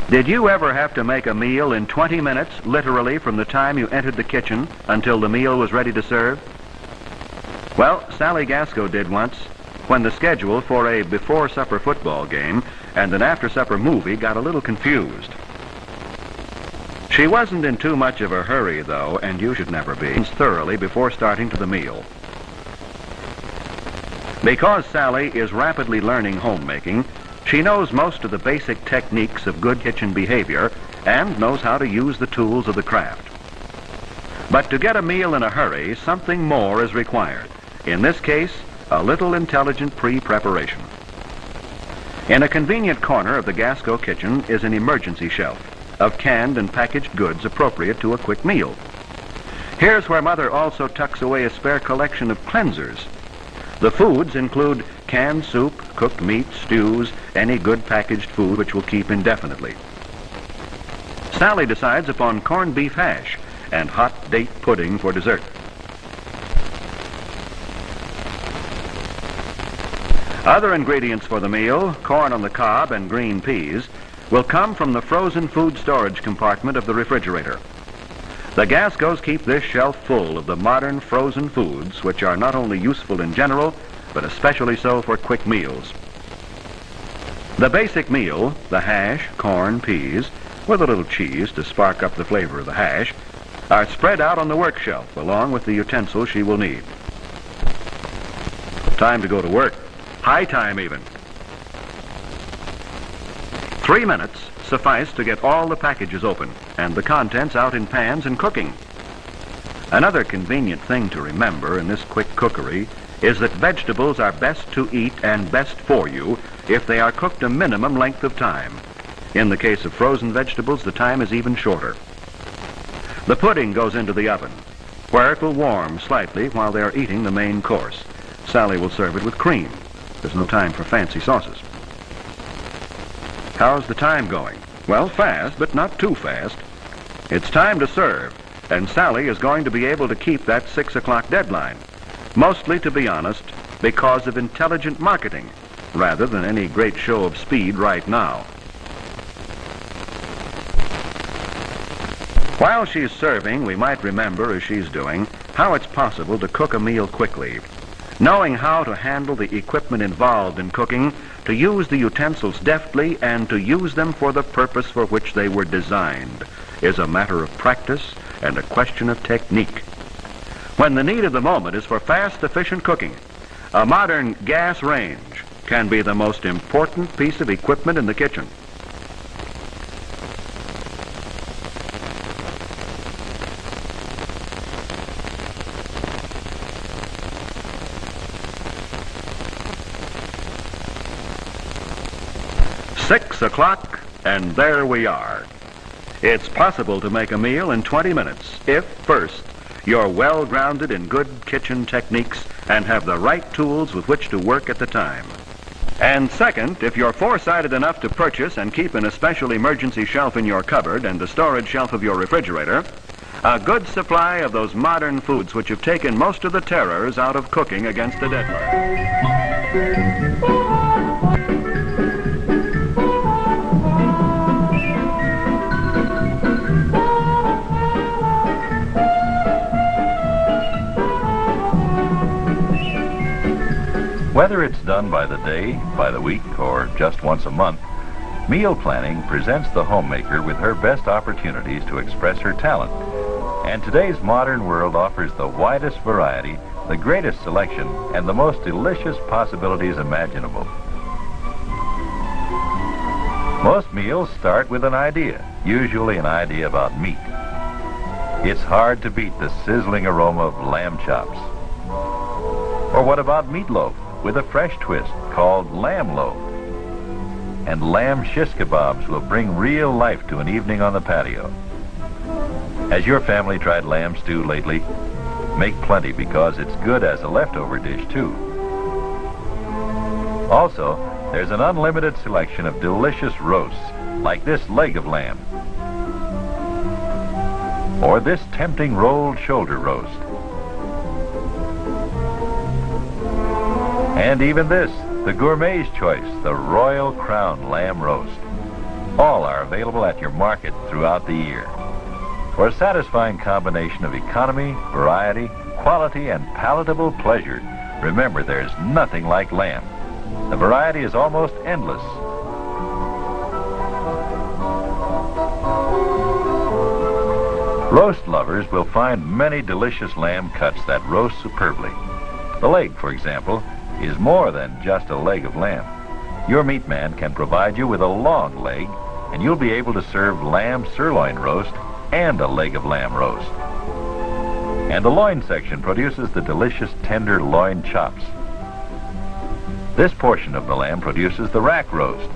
Did you ever have to make a meal in 20 minutes, literally from the time you entered the kitchen until the meal was ready to serve? Well, Sally Gasco did once, when the schedule for a before-supper football game and an after-supper movie got a little confused. She wasn't in too much of a hurry, though, and you should never be, thoroughly before starting to the meal. Because Sally is rapidly learning homemaking, she knows most of the basic techniques of good kitchen behavior and knows how to use the tools of the craft. But to get a meal in a hurry, something more is required. In this case, a little intelligent pre-preparation. In a convenient corner of the Gasco kitchen is an emergency shelf of canned and packaged goods appropriate to a quick meal. Here's where Mother also tucks away a spare collection of cleansers. The foods include canned soup, cooked meat, stews, any good packaged food which will keep indefinitely. Sally decides upon corned beef hash and hot date pudding for dessert. Other ingredients for the meal, corn on the cob and green peas, will come from the frozen food storage compartment of the refrigerator. The Gascos keep this shelf full of the modern frozen foods, which are not only useful in general, but especially so for quick meals. The basic meal, the hash, corn, peas, with a little cheese to spark up the flavor of the hash, are spread out on the work shelf along with the utensils she will need. Time to go to work. High time even. 3 minutes suffice to get all the packages open and the contents out in pans and cooking. Another convenient thing to remember in this quick cookery is that vegetables are best to eat and best for you if they are cooked a minimum length of time. In the case of frozen vegetables, the time is even shorter. The pudding goes into the oven, where it will warm slightly while they are eating the main course. Sally will serve it with cream. There's no time for fancy sauces. How's the time going? Well, fast, but not too fast. It's time to serve, and Sally is going to be able to keep that 6 o'clock deadline. Mostly, to be honest, because of intelligent marketing, rather than any great show of speed right now. While she's serving, we might remember, as she's doing, how it's possible to cook a meal quickly. Knowing how to handle the equipment involved in cooking, to use the utensils deftly, and to use them for the purpose for which they were designed, is a matter of practice and a question of technique. When the need of the moment is for fast, efficient cooking, a modern gas range can be the most important piece of equipment in the kitchen. Six o'clock, and there we are. It's possible to make a meal in 20 minutes if, first, you're well-grounded in good kitchen techniques and have the right tools with which to work at the time. And second, if you're foresighted enough to purchase and keep in a special emergency shelf in your cupboard and the storage shelf of your refrigerator, a good supply of those modern foods which have taken most of the terrors out of cooking against the deadline. Whether it's done by the day, by the week, or just once a month, meal planning presents the homemaker with her best opportunities to express her talent. And today's modern world offers the widest variety, the greatest selection, and the most delicious possibilities imaginable. Most meals start with an idea, usually an idea about meat. It's hard to beat the sizzling aroma of lamb chops. Or what about meatloaf with a fresh twist called lamb loaf? And lamb shish kebabs will bring real life to an evening on the patio. Has your family tried lamb stew lately? Make plenty, because it's good as a leftover dish too. Also, there's an unlimited selection of delicious roasts, like this leg of lamb, or this tempting rolled shoulder roast. And even this, the gourmet's choice, the Royal Crown lamb roast. All are available at your market throughout the year. For a satisfying combination of economy, variety, quality, and palatable pleasure, remember there's nothing like lamb. The variety is almost endless. Roast lovers will find many delicious lamb cuts that roast superbly. The leg, for example, is more than just a leg of lamb. Your meat man can provide you with a long leg, and you'll be able to serve lamb sirloin roast and a leg of lamb roast. And the loin section produces the delicious tender loin chops. This portion of the lamb produces the rack roast,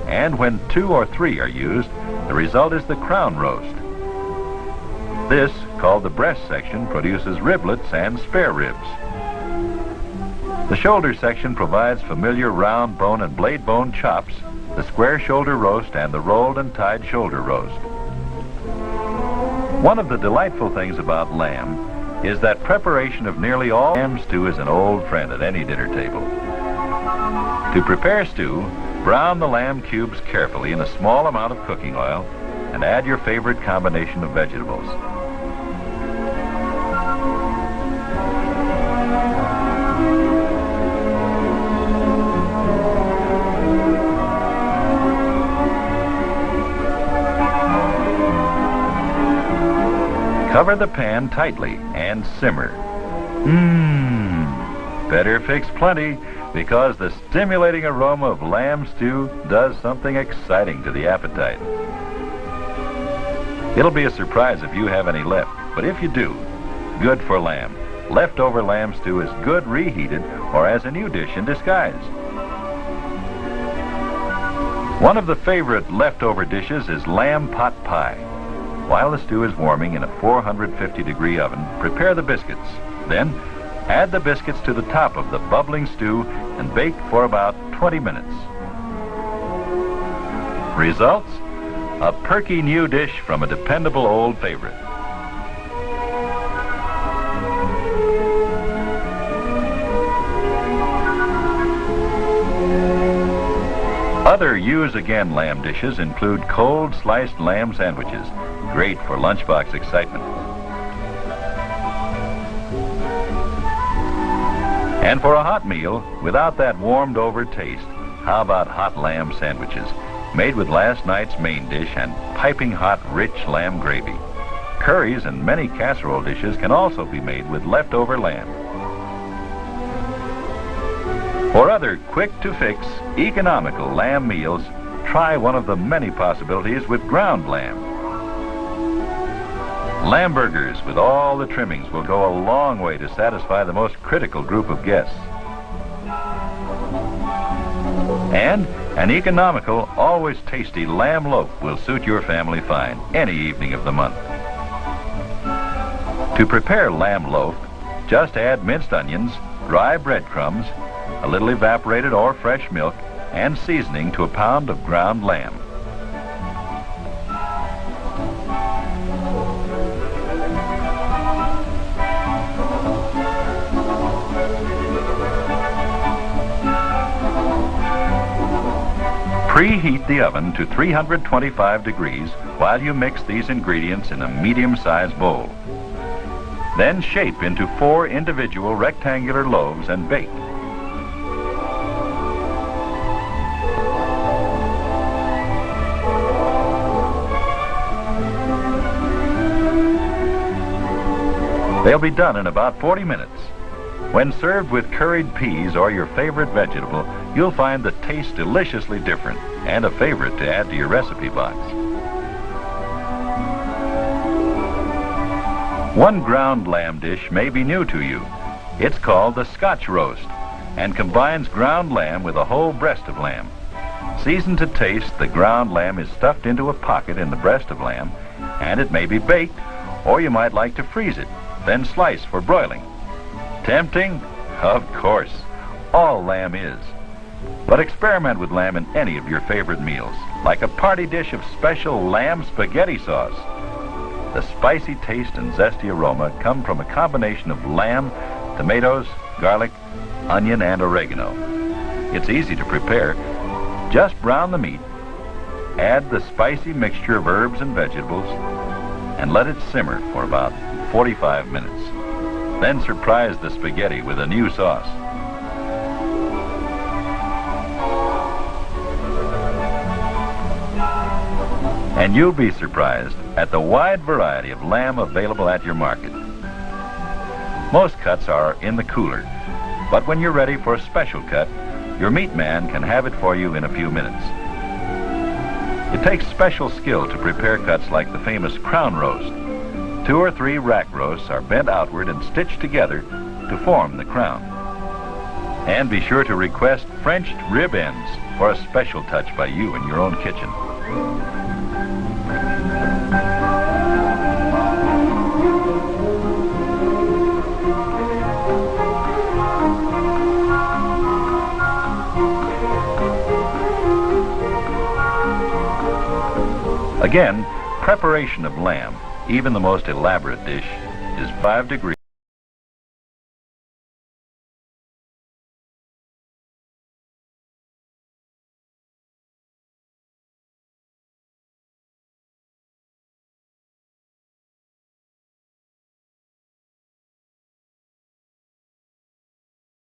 and when 2 or 3 are used, the result is the crown roast. This, called the breast section, produces riblets and spare ribs. The shoulder section provides familiar round bone and blade bone chops, the square shoulder roast, and the rolled and tied shoulder roast. One of the delightful things about lamb is that preparation of nearly all lamb stew is an old friend at any dinner table. To prepare stew, brown the lamb cubes carefully in a small amount of cooking oil and add your favorite combination of vegetables. Cover the pan tightly and simmer. Better fix plenty, because the stimulating aroma of lamb stew does something exciting to the appetite. It'll be a surprise if you have any left, but if you do, good for lamb. Leftover lamb stew is good reheated or as a new dish in disguise. One of the favorite leftover dishes is lamb pot pie. While the stew is warming in a 450-degree oven, prepare the biscuits. Then, add the biscuits to the top of the bubbling stew and bake for about 20 minutes. Results? A perky new dish from a dependable old favorite. Other use-again lamb dishes include cold sliced lamb sandwiches, great for lunchbox excitement. And for a hot meal, without that warmed-over taste, how about hot lamb sandwiches, made with last night's main dish and piping hot, rich lamb gravy? Curries and many casserole dishes can also be made with leftover lamb. For other quick-to-fix, economical lamb meals, try one of the many possibilities with ground lamb. Lamb burgers with all the trimmings will go a long way to satisfy the most critical group of guests. And an economical, always tasty lamb loaf will suit your family fine any evening of the month. To prepare lamb loaf, just add minced onions, dry breadcrumbs, a little evaporated or fresh milk, and seasoning to a pound of ground lamb. Preheat the oven to 325 degrees while you mix these ingredients in a medium-sized bowl. Then shape into 4 individual rectangular loaves and bake. They'll be done in about 40 minutes. When served with curried peas or your favorite vegetable, you'll find the taste deliciously different and a favorite to add to your recipe box. One ground lamb dish may be new to you. It's called the Scotch roast and combines ground lamb with a whole breast of lamb. Seasoned to taste, the ground lamb is stuffed into a pocket in the breast of lamb, and it may be baked, or you might like to freeze it, then slice for broiling. Tempting? Of course. All lamb is. But experiment with lamb in any of your favorite meals, like a party dish of special lamb spaghetti sauce. The spicy taste and zesty aroma come from a combination of lamb, tomatoes, garlic, onion, and oregano. It's easy to prepare. Just brown the meat, Add the spicy mixture of herbs and vegetables and let it simmer for about 45 minutes. Then surprise the spaghetti with a new sauce. And you'll be surprised at the wide variety of lamb available at your market. Most cuts are in the cooler, but when you're ready for a special cut, your meat man can have it for you in a few minutes. It takes special skill to prepare cuts like the famous crown roast. 2 or 3 rack roasts are bent outward and stitched together to form the crown. And be sure to request Frenched rib ends for a special touch by you in your own kitchen. Again, preparation of lamb, even the most elaborate dish, is 5 degrees.